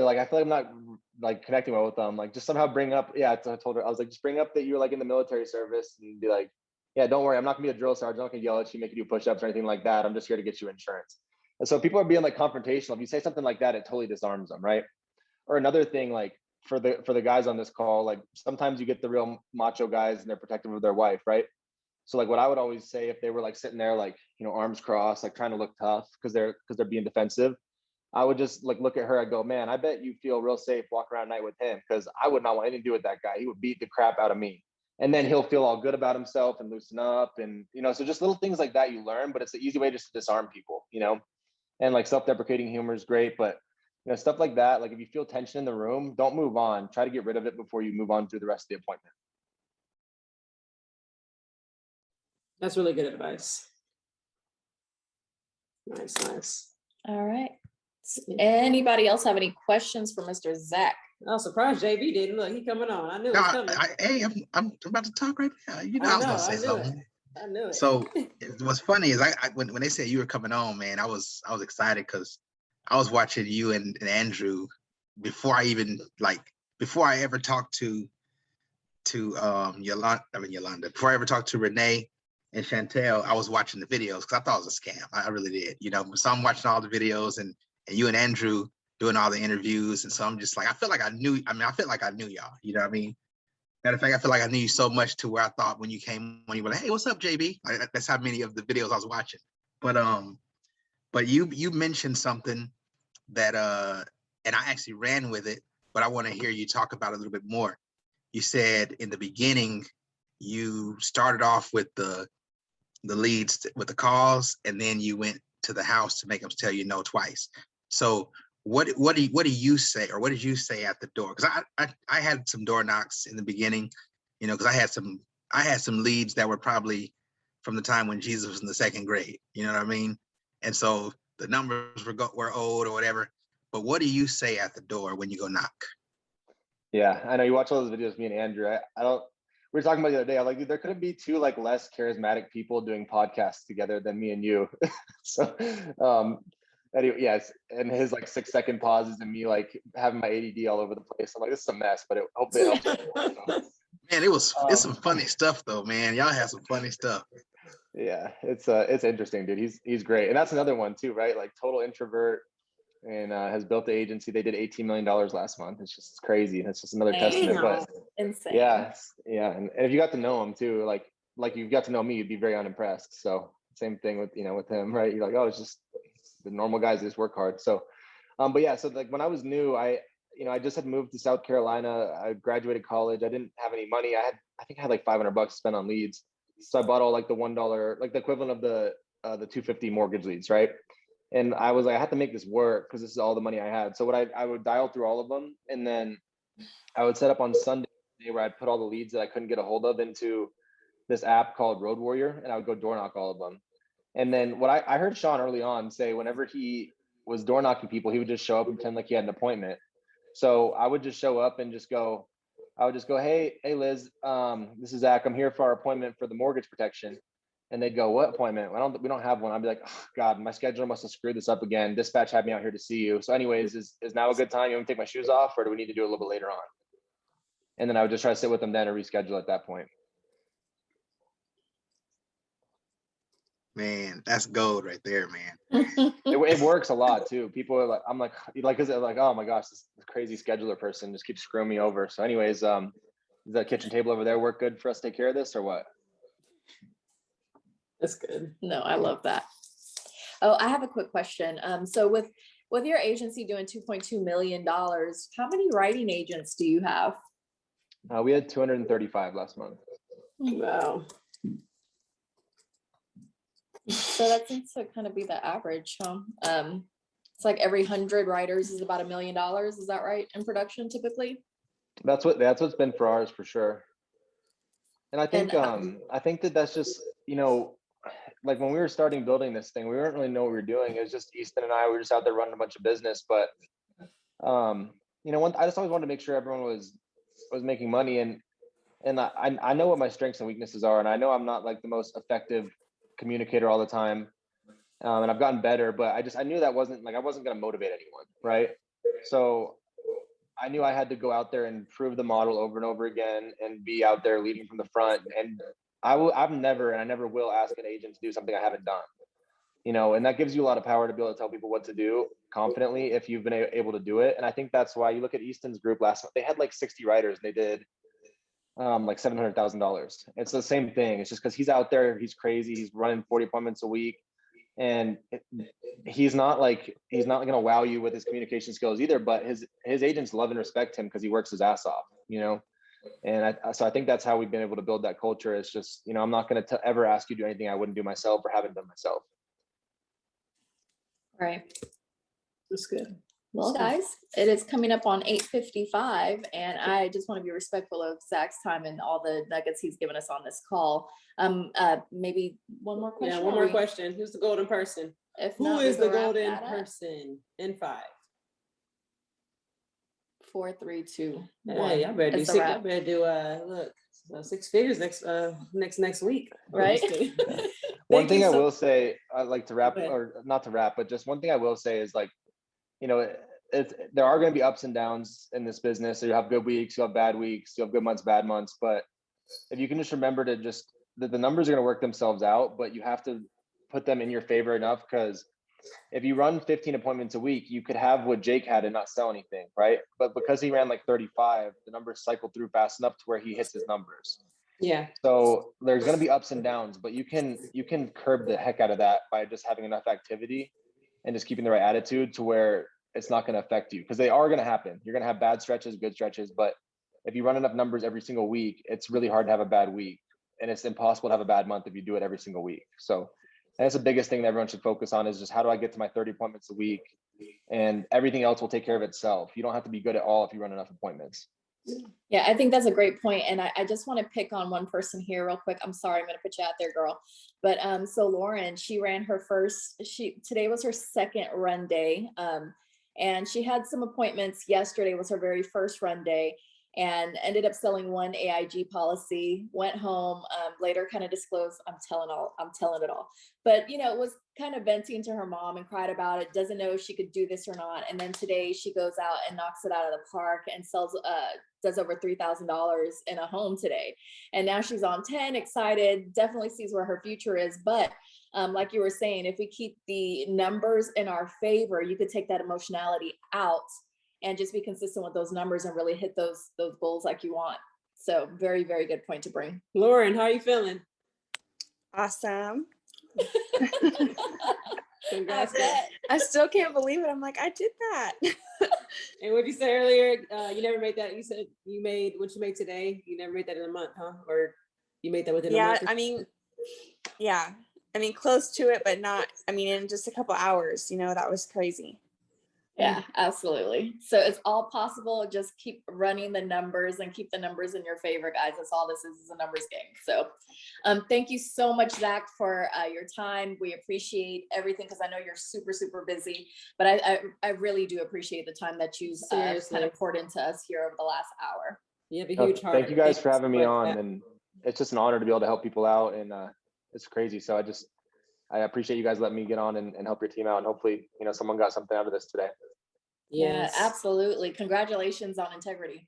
B: like, I feel like I'm not like connecting well with them, like just somehow bring up, I told her, I was like, just bring up that you're like in the military service and be like, yeah, don't worry, I'm not gonna be a drill sergeant, I'm not gonna yell at you, make you do push-ups or anything like that. I'm just here to get you insurance. And so people are being like confrontational. If you say something like that, it totally disarms them, right? Or another thing, like for the guys on this call, like sometimes you get the real macho guys and they're protective of their wife, right? So like what I would always say if they were like sitting there like, arms crossed, like trying to look tough because they're being defensive, I would just like look at her. I'd go, man, I bet you feel real safe walking around at night with him, because I would not want anything to do with that guy. He would beat the crap out of me. And then he'll feel all good about himself and loosen up. And, so just little things like that you learn, but it's an easy way just to disarm people, and like self-deprecating humor is great. But, stuff like that, like if you feel tension in the room, don't move on. Try to get rid of it before you move on through the rest of the appointment.
C: That's really good advice. Nice.
A: All right. Anybody else have any questions for Mr. Zach?
C: I was surprised JB didn't. Look, he coming on. I knew it was coming.
E: Hey, I'm about to talk right now. I was gonna say something.
C: I knew it.
E: So what's funny is when they said you were coming on, man, I was excited because I was watching you and Andrew before I ever talked to Yolanda, before I ever talked to Renee and Chantel. I was watching the videos because I thought it was a scam. I really did, So I'm watching all the videos and you and Andrew doing all the interviews. And so I'm just like, I feel like I knew y'all, you know what I mean? Matter of fact, I feel like I knew you so much to where I thought when you were like, hey, what's up, JB? That's how many of the videos I was watching. But you mentioned something that, and I actually ran with it, but I want to hear you talk about it a little bit more. You said in the beginning, you started off with the leads with the calls, and then you went to the house to make them tell you no twice. So what do you say, or what did you say at the door? Because I had some door knocks in the beginning, because I had some leads that were probably from the time when Jesus was in the second grade, you know what I mean? And so the numbers were old or whatever. But what do you say at the door when you go knock?
B: Yeah, I know you watch all those videos, me and Andrew. I don't. We were talking about the other day. I'm like, dude, there couldn't be two like less charismatic people doing podcasts together than me and you. So, anyway, yes, and his like 6-second pauses and me like having my ADD all over the place. I'm like, this is a mess, but hopefully it helps.
E: Man, it's some funny stuff though, man. Y'all have some funny stuff.
B: Yeah, it's interesting, dude. He's great, and that's another one too, right? Like total introvert, and has built the agency. They did $18 million last month. It's crazy. It's just another testament. But
A: insane.
B: Yeah. And if you got to know him too, like you got to know me, you'd be very unimpressed. So same thing with with him, right? You're like, oh, it's just the normal guys that just work hard. So, but yeah, so like when I was new, I just had moved to South Carolina. I graduated college. I didn't have any money. I think I had like $500 to spend on leads. So I bought all like the $1, like the equivalent of the $250 mortgage leads, right? And I was like, I had to make this work because this is all the money I had. So I would dial through all of them, and then I would set up on Sunday where I'd put all the leads that I couldn't get a hold of into this app called Road Warrior, and I would go door knock all of them. And then what I heard Sean early on say, whenever he was door knocking people, he would just show up and pretend like he had an appointment. So I would just show up and I would just go, hey Liz, this is Zach. I'm here for our appointment for the mortgage protection. And they'd go, what appointment? We don't have one. I'd be like, oh, God, my scheduler must have screwed this up again. Dispatch had me out here to see you. So anyways, is now a good time? You want me to take my shoes off, or do we need to do it a little bit later on? And then I would just try to sit with them then or reschedule at that point.
E: Man, that's gold right there, man.
B: It works a lot too. People are like, I'm like, is it like, oh my gosh, this crazy scheduler person just keeps screwing me over. So anyways, does that kitchen table over there work good for us to take care of this, or what?
C: That's good.
A: No, I love that. Oh, I have a quick question. So with your agency doing $2.2 million, how many writing agents do you have?
B: We had 235 last month.
C: Wow.
A: So that seems to kind of be the average, huh? It's like every 100 writers is about $1 million. Is that right in production typically?
B: That's what's been for ours for sure. And I think that's just, like when we were starting building this thing, we didn't really know what we were doing. It was just Easton and I were just out there running a bunch of business. But I just always wanted to make sure everyone was making money, and I know what my strengths and weaknesses are, and I know I'm not like the most effective communicator all the time, and I've gotten better, but I knew that wasn't like I wasn't going to motivate anyone, right? So I knew I had to go out there and prove the model over and over again and be out there leading from the front. And I've never, and I never will ask an agent to do something I haven't done, you know, and that gives you a lot of power to be able to tell people what to do confidently if you've been able to do it. And I think that's why you look at Easton's group last month, they had like 60 writers and they did like $700,000. It's the same thing. It's just because he's out there, he's crazy, he's running 40 appointments a week. And he's not going to wow you with his communication skills either, but his agents love and respect him because he works his ass off, you know? And so I think that's how we've been able to build that culture. It's just, you know, I'm not going to ever ask you to do anything I wouldn't do myself or haven't done myself.
A: Right.
C: That's good.
A: Well, guys, it is coming up on 8:55, and I just want to be respectful of Zach's time and all the nuggets he's given us on this call. Maybe one more question.
C: Yeah, one more question. Who's the golden person? Who is the golden person in 5?
A: 4, 3, 2, 1.
C: Hey, I better do six. I better do look 6 figures next week.
A: Right.
B: One thing I will say, I'd like to wrap, or not to wrap, but just one thing I will say is, like, you know, there are going to be ups and downs in this business. So you have good weeks, you have bad weeks, you have good months, bad months. But if you can just remember to just, the numbers are going to work themselves out, but you have to put them in your favor enough, because if you run 15 appointments a week, you could have what Jake had and not sell anything, right? But because he ran like 35, the numbers cycle through fast enough to where he hits his numbers.
C: Yeah.
B: So there's going to be ups and downs, but you can curb the heck out of that by just having enough activity and just keeping the right attitude to where it's not going to affect you, because they are going to happen. You're going to have bad stretches, good stretches, but if you run enough numbers every single week, it's really hard to have a bad week, and it's impossible to have a bad month if you do it every single week. So that's the biggest thing that everyone should focus on, is just how do I get to my 30 appointments a week, and everything else will take care of itself. You don't have to be good at all if you run enough appointments.
A: Yeah, I think that's a great point. And I just want to pick on one person here real quick. I'm sorry, I'm going to put you out there, girl. But so Lauren, she ran her today was her second run day. And she had some appointments. Yesterday was her very first run day, and ended up selling one AIG policy, went home, later kind of disclosed, I'm telling it all. But, you know, was kind of venting to her mom and cried about it, doesn't know if she could do this or not. And then today she goes out and knocks it out of the park and sells, does over $3,000 in a home today. And now she's on 10, excited, definitely sees where her future is. But like you were saying, if we keep the numbers in our favor, you could take that emotionality out and just be consistent with those numbers and really hit those goals like you want. So very, very good point to bring.
C: Lauren, how are you feeling?
F: Awesome.
C: Congrats.
F: I still can't believe it. I'm like, I did that.
C: And what you said earlier, you never made that. You said you made what you made today. You never made that in a month, huh? Or you made that within a month?
F: Yeah, I mean, close to it, but not, in just a couple hours, that was crazy.
A: Yeah, absolutely. So it's all possible. Just keep running the numbers and keep the numbers in your favor, guys. That's all this is a numbers game. So thank you so much, Zach, for your time. We appreciate everything, because I know you're super, super busy, but I really do appreciate the time that you've kind of poured into us here over the last hour.
C: You have a huge heart.
B: Thank you guys for having me on. And it's just an honor to be able to help people out. And it's crazy. So I appreciate you guys letting me get on and help your team out. And hopefully, someone got something out of this today.
A: Yes. Yeah, absolutely. Congratulations on integrity.